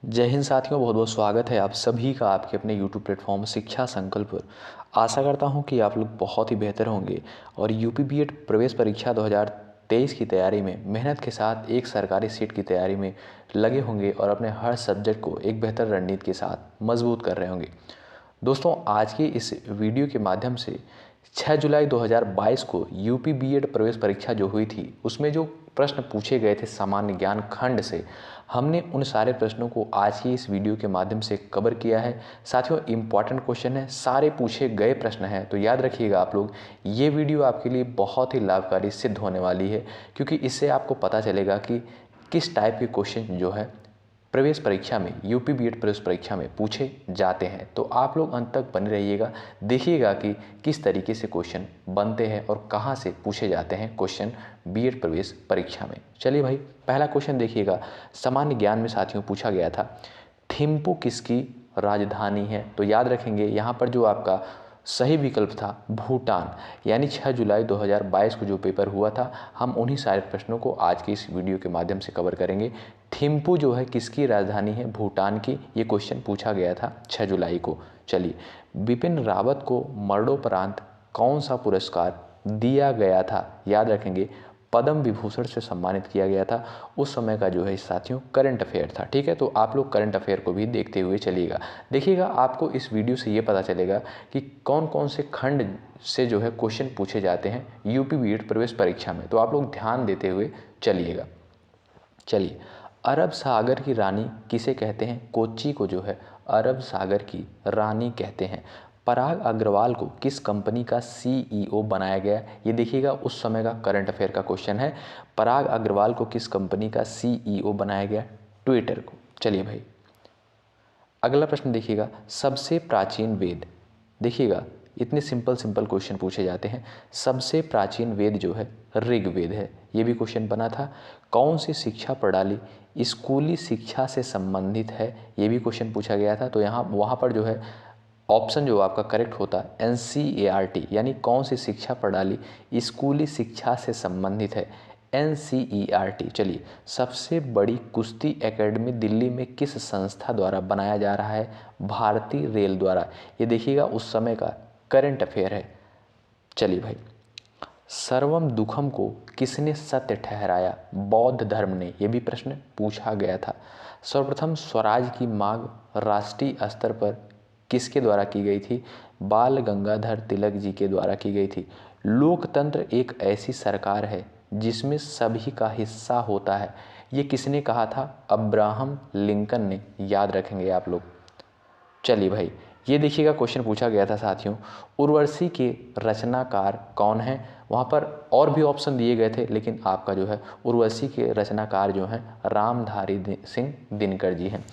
जय हिंद साथियों, बहुत बहुत स्वागत है आप सभी का आपके अपने YouTube प्लेटफॉर्म शिक्षा संकल्प पर। आशा करता हूं कि आप लोग बहुत ही बेहतर होंगे और यूपी बीएड प्रवेश परीक्षा 2023 की तैयारी में मेहनत के साथ एक सरकारी सीट की तैयारी में लगे होंगे और अपने हर सब्जेक्ट को एक बेहतर रणनीति के साथ मजबूत कर रहे होंगे। दोस्तों, आज की इस वीडियो के माध्यम से 6 जुलाई 2022 को यूपी बीएड प्रवेश परीक्षा जो हुई थी उसमें जो प्रश्न पूछे गए थे सामान्य ज्ञान खंड से, हमने उन सारे प्रश्नों को आज की इस वीडियो के माध्यम से कवर किया है। साथियों, इम्पॉर्टेंट क्वेश्चन है, सारे पूछे गए प्रश्न हैं, तो याद रखिएगा आप लोग, ये वीडियो आपके लिए बहुत ही लाभकारी सिद्ध होने वाली है, क्योंकि इससे आपको पता चलेगा कि किस टाइप के क्वेश्चन जो है प्रवेश परीक्षा में, यूपी बीएड प्रवेश परीक्षा में पूछे जाते हैं। तो आप लोग अंत तक बने रहिएगा, देखिएगा कि किस तरीके से क्वेश्चन बनते हैं और कहाँ से पूछे जाते हैं क्वेश्चन बीएड प्रवेश परीक्षा में। चलिए भाई, पहला क्वेश्चन देखिएगा, सामान्य ज्ञान में साथियों पूछा गया था, थिम्पू किसकी राजधानी है? तो याद रखेंगे यहाँ पर जो आपका सही विकल्प था भूटान। यानी 6 जुलाई 2022 को जो पेपर हुआ था, हम उन्हीं सारे प्रश्नों को आज की इस वीडियो के माध्यम से कवर करेंगे। थिम्पू जो है किसकी राजधानी है? भूटान की। ये क्वेश्चन पूछा गया था 6 जुलाई को। चलिए, बिपिन रावत को मरणोपरांत कौन सा पुरस्कार दिया गया था? याद रखेंगे, पद्म विभूषण से सम्मानित किया गया था। उस समय का जो है साथियों करंट अफेयर था। ठीक है, तो आप लोग करंट अफेयर को भी देखते हुए चलिएगा। देखिएगा, आपको इस वीडियो से ये पता चलेगा कि कौन कौन से खंड से जो है क्वेश्चन पूछे जाते हैं यूपी बीएड प्रवेश परीक्षा में, तो आप लोग ध्यान देते हुए चलिएगा। चलिए, अरब सागर की रानी किसे कहते हैं? कोच्चि को जो है अरब सागर की रानी कहते हैं। पराग अग्रवाल को किस कंपनी का सीईओ बनाया गया? ये देखिएगा, उस समय का करंट अफेयर का क्वेश्चन है। पराग अग्रवाल को किस कंपनी का सीईओ बनाया गया? ट्विटर को। चलिए भाई, अगला प्रश्न देखिएगा, सबसे प्राचीन वेद। देखिएगा, इतने सिंपल सिंपल क्वेश्चन पूछे जाते हैं। सबसे प्राचीन वेद जो है ऋग्वेद है। ये भी क्वेश्चन बना था। कौन सी शिक्षा प्रणाली स्कूली शिक्षा से संबंधित है? ये भी क्वेश्चन पूछा गया था। तो वहाँ पर जो है ऑप्शन जो आपका करेक्ट होता है NCERT, यानी कौन सी शिक्षा प्रणाली स्कूली शिक्षा से संबंधित है? NCERT। चलिए, सबसे बड़ी कुश्ती एकेडमी दिल्ली में किस संस्था द्वारा बनाया जा रहा है? भारतीय रेल द्वारा। ये देखिएगा, उस समय का करंट अफेयर है। चलिए भाई, सर्वम दुखम को किसने सत्य ठहराया? बौद्ध धर्म ने। यह भी प्रश्न पूछा गया था। सर्वप्रथम स्वराज की मांग राष्ट्रीय स्तर पर किसके द्वारा की गई थी? बाल गंगाधर तिलक जी के द्वारा की गई थी। लोकतंत्र एक ऐसी सरकार है जिसमें सभी का हिस्सा होता है। ये किसने कहा था? अब्राहम लिंकन ने। याद रखेंगे आप लोग। चलिए भाई, ये देखिएगा, क्वेश्चन पूछा गया था साथियों, उर्वशी के रचनाकार कौन है? वहाँ पर और भी ऑप्शन दिए गए थे, लेकिन आपका जो है उर्वशी के रचनाकार जो हैं रामधारी सिंह दिनकर जी हैं।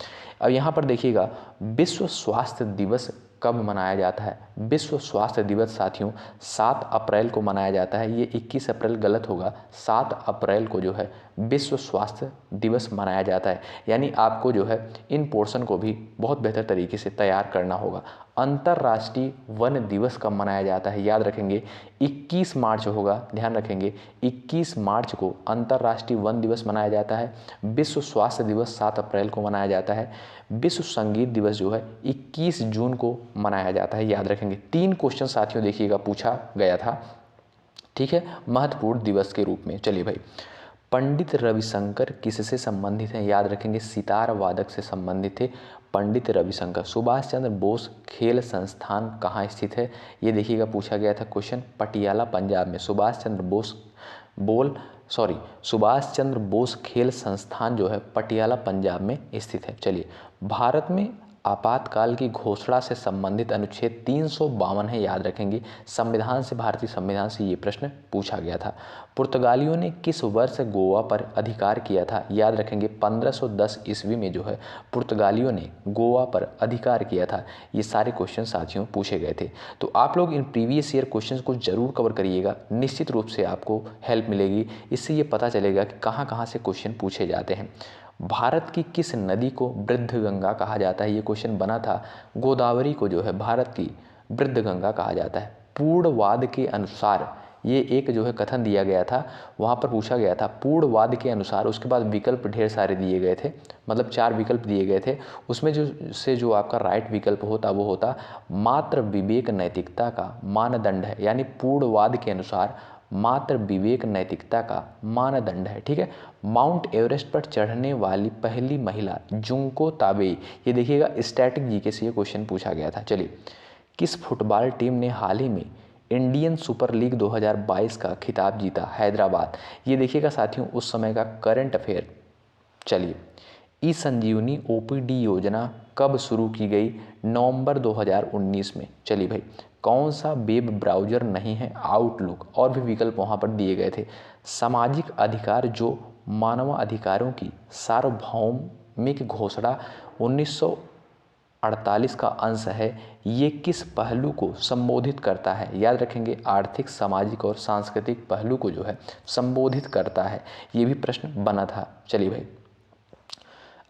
अब यहाँ पर देखिएगा, विश्व स्वास्थ्य दिवस कब मनाया जाता है? विश्व स्वास्थ्य दिवस साथियों 7 अप्रैल को मनाया जाता है। ये 21 अप्रैल गलत होगा, 7 अप्रैल को जो है विश्व स्वास्थ्य दिवस मनाया जाता है। यानी आपको जो है इन पोर्शन को भी बहुत बेहतर तरीके से तैयार करना होगा। अंतर्राष्ट्रीय वन दिवस कब मनाया जाता है? याद रखेंगे 21 मार्च होगा। ध्यान रखेंगे, 21 मार्च को अंतर्राष्ट्रीय वन दिवस मनाया जाता है। विश्व स्वास्थ्य दिवस 7 अप्रैल को मनाया जाता है। विश्व संगीत दिवस जो है 21 जून को मनाया जाता है। याद रखेंगे, 3 क्वेश्चन साथियों देखिएगा पूछा गया था। ठीक है, महत्वपूर्ण दिवस के रूप में। चलिए भाई, पंडित रविशंकर किससे संबंधित हैं? याद रखेंगे, सितार वादक से संबंधित थे पंडित रविशंकर। सुभाष चंद्र बोस खेल संस्थान कहाँ स्थित है? ये देखिएगा, पूछा गया था क्वेश्चन, पटियाला पंजाब में। सुभाष चंद्र बोस खेल संस्थान जो है पटियाला पंजाब में स्थित है। चलिए, भारत में आपातकाल की घोषणा से संबंधित अनुच्छेद 352 है। याद रखेंगे, संविधान से, भारतीय संविधान से ये प्रश्न पूछा गया था। पुर्तगालियों ने किस वर्ष गोवा पर अधिकार किया था? याद रखेंगे, 1510 ईस्वी में जो है पुर्तगालियों ने गोवा पर अधिकार किया था। ये सारे क्वेश्चन साथियों पूछे गए थे। तो आप लोग इन प्रीवियस ईयर क्वेश्चन को जरूर कवर करिएगा, निश्चित रूप से आपको हेल्प मिलेगी। इससे ये पता चलेगा कि कहाँ कहाँ से क्वेश्चन पूछे जाते हैं। भारत की किस नदी को वृद्ध गंगा कहा जाता है? ये क्वेश्चन बना था। गोदावरी को जो है भारत की वृद्ध गंगा कहा जाता है। पूर्णवाद के अनुसार ये एक जो है कथन दिया गया था, वहाँ पर पूछा गया था पूर्णवाद के अनुसार। उसके बाद विकल्प ढेर सारे दिए गए थे, मतलब 4 विकल्प दिए गए थे। उसमें जो आपका राइट विकल्प होता वो होता मात्र विवेक नैतिकता का मानदंड है, यानी पूर्णवाद के अनुसार मात्र विवेक नैतिकता का मानदंड है। ठीक है। माउंट एवरेस्ट पर चढ़ने वाली पहली महिला जुंको ताबेई, ये देखिएगा स्टैटिक जीके से ये क्वेश्चन पूछा गया था। चलिए, किस फुटबॉल टीम ने हाल ही में इंडियन सुपर लीग 2022 का खिताब जीता? हैदराबाद। ये देखिएगा साथियों उस समय का करंट अफेयर। चलिए, ई संजीवनी ओपीडी योजना कब शुरू की गई? नवंबर 2019 में। चलिए भाई, कौन सा वेब ब्राउज़र नहीं है? आउटलुक। और भी विकल्प वहाँ पर दिए गए थे। सामाजिक अधिकार जो मानवाधिकारों की सार्वभौमिक घोषणा 1948 का अंश है, ये किस पहलू को संबोधित करता है? याद रखेंगे, आर्थिक, सामाजिक और सांस्कृतिक पहलू को जो है संबोधित करता है। ये भी प्रश्न बना था। चलिए भाई,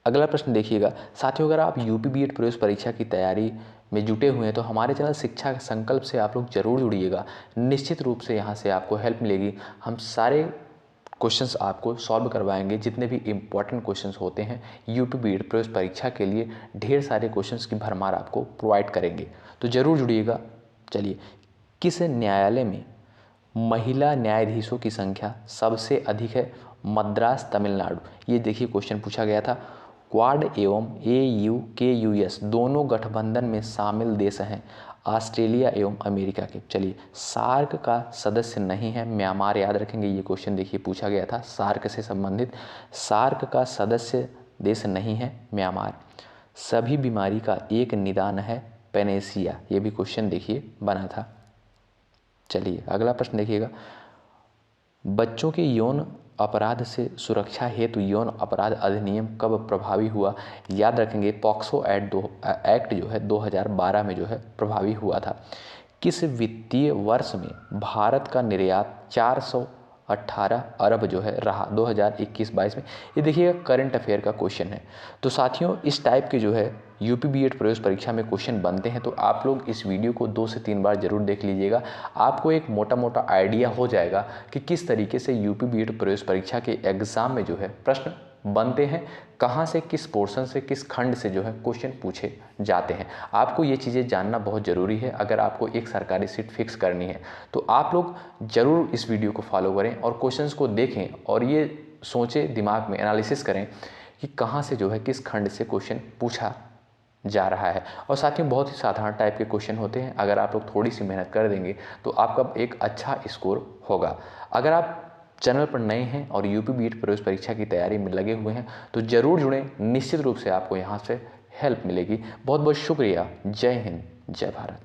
अगला प्रश्न देखिएगा साथियों, अगर आप यूपी बीएड प्रवेश परीक्षा की तैयारी में जुटे हुए हैं तो हमारे चैनल शिक्षा संकल्प से आप लोग जरूर जुड़िएगा। निश्चित रूप से यहाँ से आपको हेल्प मिलेगी। हम सारे क्वेश्चंस आपको सॉल्व करवाएंगे, जितने भी इम्पॉर्टेंट क्वेश्चंस होते हैं यूपी बीएड प्रवेश परीक्षा के लिए ढेर सारे क्वेश्चंस की भरमार आपको प्रोवाइड करेंगे, तो ज़रूर जुड़िएगा। चलिए, किस न्यायालय में महिला न्यायाधीशों की संख्या सबसे अधिक है? मद्रास, तमिलनाडु। ये देखिए क्वेश्चन पूछा गया था। क्वाड एवं AUKUS दोनों गठबंधन में शामिल देश हैं, ऑस्ट्रेलिया एवं अमेरिका के। चलिए, सार्क का सदस्य नहीं है म्यांमार। याद रखेंगे, ये क्वेश्चन देखिए पूछा गया था सार्क से संबंधित। सार्क का सदस्य देश नहीं है म्यांमार। सभी बीमारी का एक निदान है पेनेसिया। ये भी क्वेश्चन देखिए बना था। चलिए, अगला प्रश्न देखिएगा, बच्चों के यौन अपराध से सुरक्षा हेतु यौन अपराध अधिनियम कब प्रभावी हुआ? याद रखेंगे, पॉक्सो एक्ट जो है 2012 में जो है प्रभावी हुआ था। किस वित्तीय वर्ष में भारत का निर्यात 418 अरब जो है रहा? 2021-22 में। ये देखिएगा करंट अफेयर का क्वेश्चन है। तो साथियों, इस टाइप के जो है यूपी बीएड प्रवेश परीक्षा में क्वेश्चन बनते हैं, तो आप लोग इस वीडियो को 2 से 3 बार जरूर देख लीजिएगा। आपको एक मोटा मोटा आइडिया हो जाएगा कि किस तरीके से यूपी बीएड प्रवेश परीक्षा के एग्जाम में जो है प्रश्न बनते हैं, कहाँ से, किस पोर्शन से, किस खंड से जो है क्वेश्चन पूछे जाते हैं। आपको ये चीज़ें जानना बहुत ज़रूरी है। अगर आपको एक सरकारी सीट फिक्स करनी है तो आप लोग ज़रूर इस वीडियो को फॉलो करें और क्वेश्चंस को देखें और ये सोचें, दिमाग में एनालिसिस करें कि कहाँ से जो है किस खंड से क्वेश्चन पूछा जा रहा है। और साथ ही बहुत ही साधारण टाइप के क्वेश्चन होते हैं। अगर आप लोग थोड़ी सी मेहनत कर देंगे तो आपका एक अच्छा स्कोर होगा। अगर आप चैनल पर नए हैं और यूपी बीएड प्रवेश परीक्षा की तैयारी में लगे हुए हैं तो ज़रूर जुड़ें। निश्चित रूप से आपको यहाँ से हेल्प मिलेगी। बहुत बहुत शुक्रिया। जय हिंद, जय भारत।